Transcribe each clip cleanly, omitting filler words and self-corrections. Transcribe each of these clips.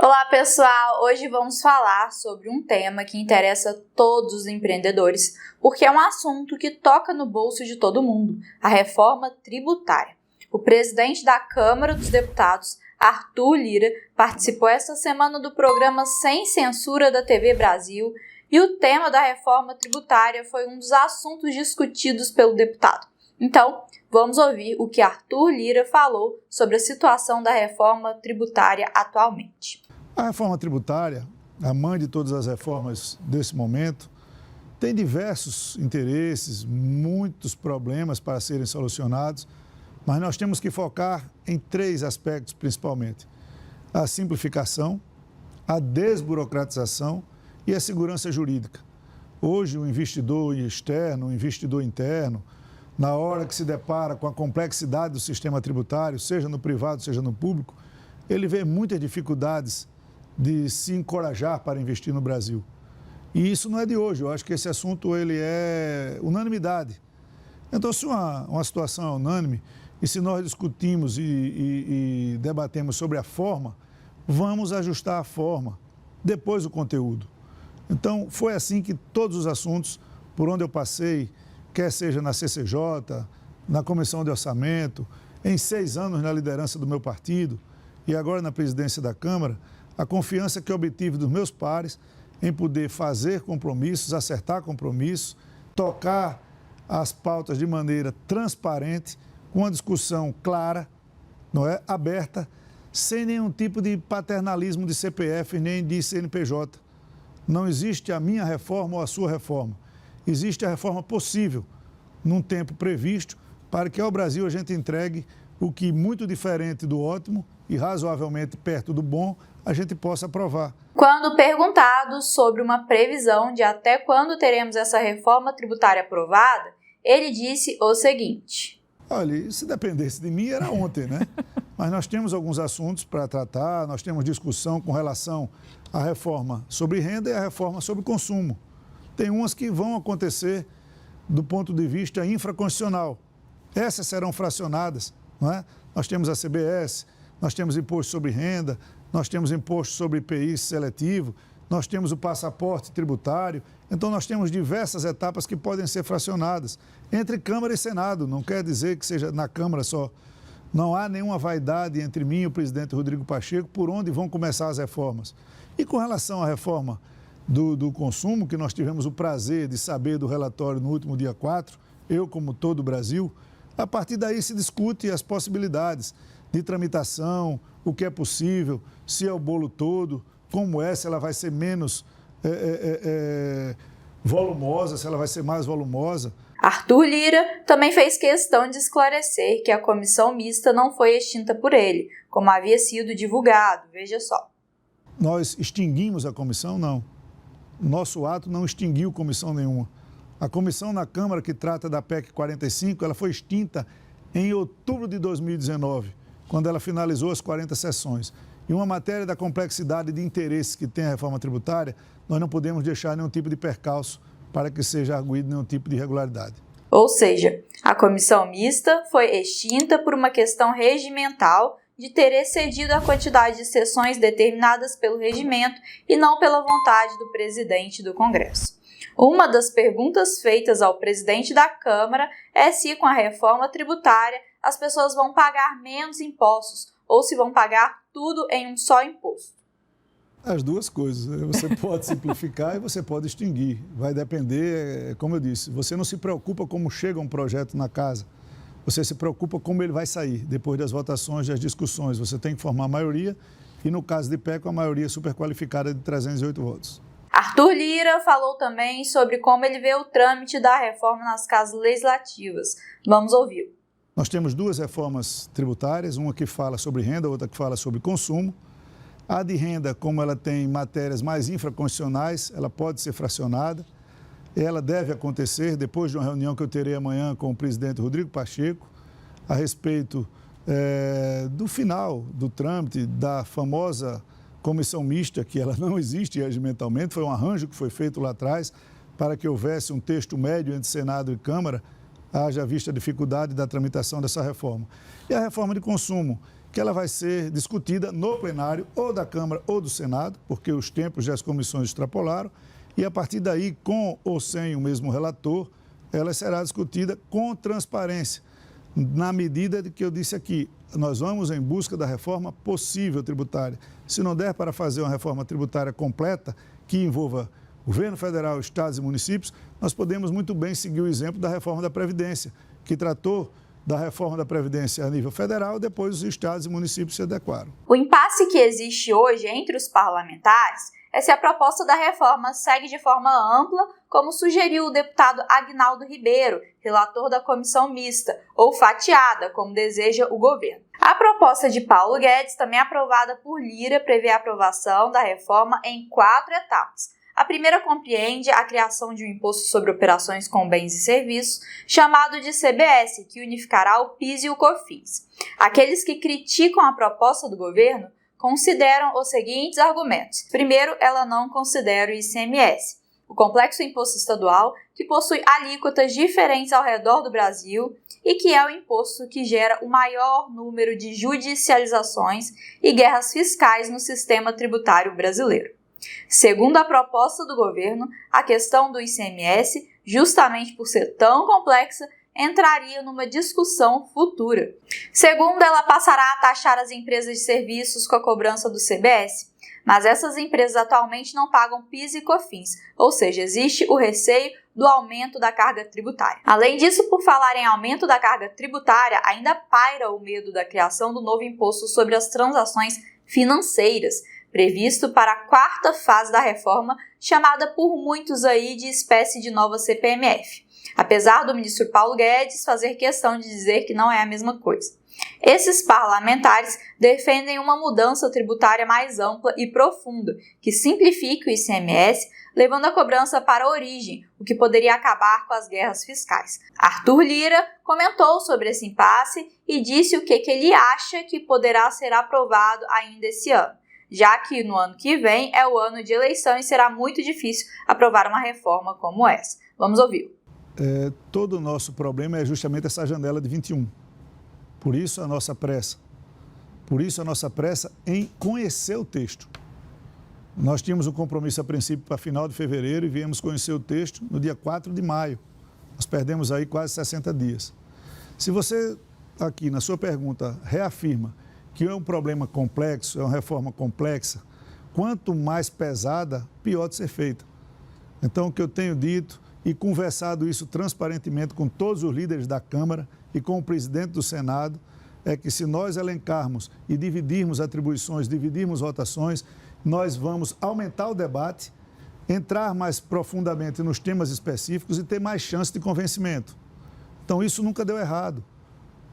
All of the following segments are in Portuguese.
Olá pessoal, hoje vamos falar sobre um tema que interessa todos os empreendedores, porque é um assunto que toca no bolso de todo mundo, a reforma tributária. O presidente da Câmara dos Deputados, Arthur Lira, participou esta semana do programa Sem Censura da TV Brasil e o tema da reforma tributária foi um dos assuntos discutidos pelo deputado. Então, vamos ouvir o que Arthur Lira falou sobre a situação da reforma tributária atualmente. A reforma tributária, a mãe de todas as reformas desse momento, tem diversos interesses, muitos problemas para serem solucionados, mas nós temos que focar em três aspectos principalmente: a simplificação, a desburocratização e a segurança jurídica. Hoje, o investidor externo, o investidor interno, na hora que se depara com a complexidade do sistema tributário, seja no privado, seja no público, ele vê muitas dificuldades de se encorajar para investir no Brasil. E isso não é de hoje, eu acho que esse assunto ele é unanimidade. Então, se uma situação é unânime, e se nós discutimos e debatemos sobre a forma, vamos ajustar a forma, depois o conteúdo. Então, foi assim que todos os assuntos por onde eu passei, quer seja na CCJ, na Comissão de Orçamento, em 6 anos na liderança do meu partido e agora na presidência da Câmara, a confiança que eu obtive dos meus pares em poder fazer compromissos, acertar compromissos, tocar as pautas de maneira transparente, com uma discussão clara, não é, aberta, sem nenhum tipo de paternalismo de CPF nem de CNPJ. Não existe a minha reforma ou a sua reforma. Existe a reforma possível, num tempo previsto, para que ao Brasil a gente entregue o que, muito diferente do ótimo e razoavelmente perto do bom, a gente possa aprovar. Quando perguntado sobre uma previsão de até quando teremos essa reforma tributária aprovada, ele disse o seguinte: olha, se dependesse de mim era ontem, né? Mas nós temos alguns assuntos para tratar, nós temos discussão com relação à reforma sobre renda e à reforma sobre consumo. Tem umas que vão acontecer do ponto de vista infraconstitucional. Essas serão fracionadas, não é? Nós temos a CBS, nós temos imposto sobre renda, nós temos imposto sobre IPI seletivo, nós temos o passaporte tributário. Então, nós temos diversas etapas que podem ser fracionadas entre Câmara e Senado. Não quer dizer que seja na Câmara só. Não há nenhuma vaidade entre mim e o presidente Rodrigo Pacheco por onde vão começar as reformas. E com relação à reforma do consumo, que nós tivemos o prazer de saber do relatório no último dia 4, eu como todo o Brasil, a partir daí se discute as possibilidades de tramitação, o que é possível, se é o bolo todo, como é, se ela vai ser menos volumosa, se ela vai ser mais volumosa. Arthur Lira também fez questão de esclarecer que a comissão mista não foi extinta por ele, como havia sido divulgado, veja só. Nós extinguimos a comissão? Não. Nosso ato não extinguiu comissão nenhuma. A comissão na Câmara que trata da PEC 45, ela foi extinta em outubro de 2019, quando ela finalizou as 40 sessões. E uma matéria da complexidade de interesses que tem a reforma tributária, nós não podemos deixar nenhum tipo de percalço para que seja arguído nenhum tipo de irregularidade. Ou seja, a comissão mista foi extinta por uma questão regimental de ter excedido a quantidade de sessões determinadas pelo regimento e não pela vontade do presidente do Congresso. Uma das perguntas feitas ao presidente da Câmara é se com a reforma tributária as pessoas vão pagar menos impostos ou se vão pagar tudo em um só imposto. As duas coisas. Você pode simplificar e você pode extinguir. Vai depender, como eu disse, você não se preocupa como chega um projeto na casa. Você se preocupa como ele vai sair depois das votações, das discussões. Você tem que formar a maioria e, no caso de PEC, a maioria superqualificada de 308 votos. Arthur Lira falou também sobre como ele vê o trâmite da reforma nas casas legislativas. Vamos ouvir. Nós temos 2 reformas tributárias, uma que fala sobre renda, outra que fala sobre consumo. A de renda, como ela tem matérias mais infraconstitucionais, ela pode ser fracionada. Ela deve acontecer depois de uma reunião que eu terei amanhã com o presidente Rodrigo Pacheco, a respeito do final do trâmite da famosa comissão mista, que ela não existe regimentalmente, foi um arranjo que foi feito lá atrás para que houvesse um texto médio entre Senado e Câmara, haja vista a dificuldade da tramitação dessa reforma. E a reforma de consumo, que ela vai ser discutida no plenário ou da Câmara ou do Senado, porque os tempos das comissões extrapolaram, e a partir daí, com ou sem o mesmo relator, ela será discutida com transparência, na medida de que eu disse aqui, nós vamos em busca da reforma possível tributária. Se não der para fazer uma reforma tributária completa, que envolva governo federal, estados e municípios, nós podemos muito bem seguir o exemplo da reforma da Previdência, que tratou da reforma da Previdência a nível federal, depois os estados e municípios se adequaram. O impasse que existe hoje entre os parlamentares é se a proposta da reforma segue de forma ampla, como sugeriu o deputado Aguinaldo Ribeiro, relator da comissão mista, ou fatiada, como deseja o governo. A proposta de Paulo Guedes, também aprovada por Lira, prevê a aprovação da reforma em 4 etapas. A primeira compreende a criação de um imposto sobre operações com bens e serviços, chamado de CBS, que unificará o PIS e o COFINS. Aqueles que criticam a proposta do governo consideram os seguintes argumentos. Primeiro, ela não considera o ICMS, o complexo imposto estadual, que possui alíquotas diferentes ao redor do Brasil e que é o imposto que gera o maior número de judicializações e guerras fiscais no sistema tributário brasileiro. Segundo a proposta do governo, a questão do ICMS, justamente por ser tão complexa, entraria numa discussão futura. Segundo, ela passará a taxar as empresas de serviços com a cobrança do CBS, mas essas empresas atualmente não pagam PIS e COFINS, ou seja, existe o receio do aumento da carga tributária. Além disso, por falar em aumento da carga tributária, ainda paira o medo da criação do novo imposto sobre as transações financeiras, previsto para a 4ª fase da reforma, chamada por muitos aí de espécie de nova CPMF, apesar do ministro Paulo Guedes fazer questão de dizer que não é a mesma coisa. Esses parlamentares defendem uma mudança tributária mais ampla e profunda, que simplifique o ICMS, levando a cobrança para a origem, o que poderia acabar com as guerras fiscais. Arthur Lira comentou sobre esse impasse e disse o que ele acha que poderá ser aprovado ainda esse ano, já que no ano que vem é o ano de eleição e será muito difícil aprovar uma reforma como essa. Vamos ouvi-lo. Todo o nosso problema é justamente essa janela de 21. Por isso a nossa pressa. Por isso a nossa pressa em conhecer o texto. Nós tínhamos um compromisso a princípio para final de fevereiro e viemos conhecer o texto no dia 4 de maio. Nós perdemos aí quase 60 dias. Se você aqui na sua pergunta reafirma que é um problema complexo, é uma reforma complexa, quanto mais pesada, pior de ser feita. Então, o que eu tenho dito e conversado isso transparentemente com todos os líderes da Câmara e com o presidente do Senado, é que se nós elencarmos e dividirmos atribuições, dividirmos votações, nós vamos aumentar o debate, entrar mais profundamente nos temas específicos e ter mais chance de convencimento. Então, isso nunca deu errado.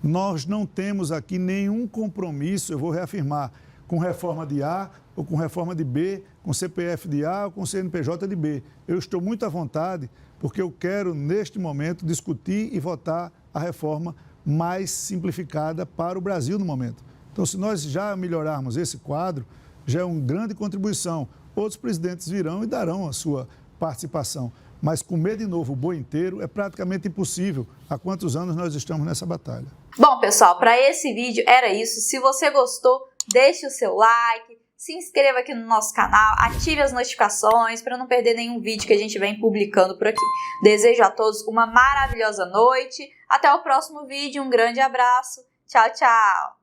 Nós não temos aqui nenhum compromisso, eu vou reafirmar, com reforma de A ou com reforma de B, com CPF de A ou com CNPJ de B. Eu estou muito à vontade porque eu quero, neste momento, discutir e votar a reforma mais simplificada para o Brasil no momento. Então, se nós já melhorarmos esse quadro, já é uma grande contribuição. Outros presidentes virão e darão a sua participação. Mas comer de novo o boi inteiro é praticamente impossível. Há quantos anos nós estamos nessa batalha? Bom, pessoal, para esse vídeo era isso. Se você gostou, deixe o seu like, se inscreva aqui no nosso canal, ative as notificações para não perder nenhum vídeo que a gente vem publicando por aqui. Desejo a todos uma maravilhosa noite. Até o próximo vídeo. Um grande abraço. Tchau, tchau.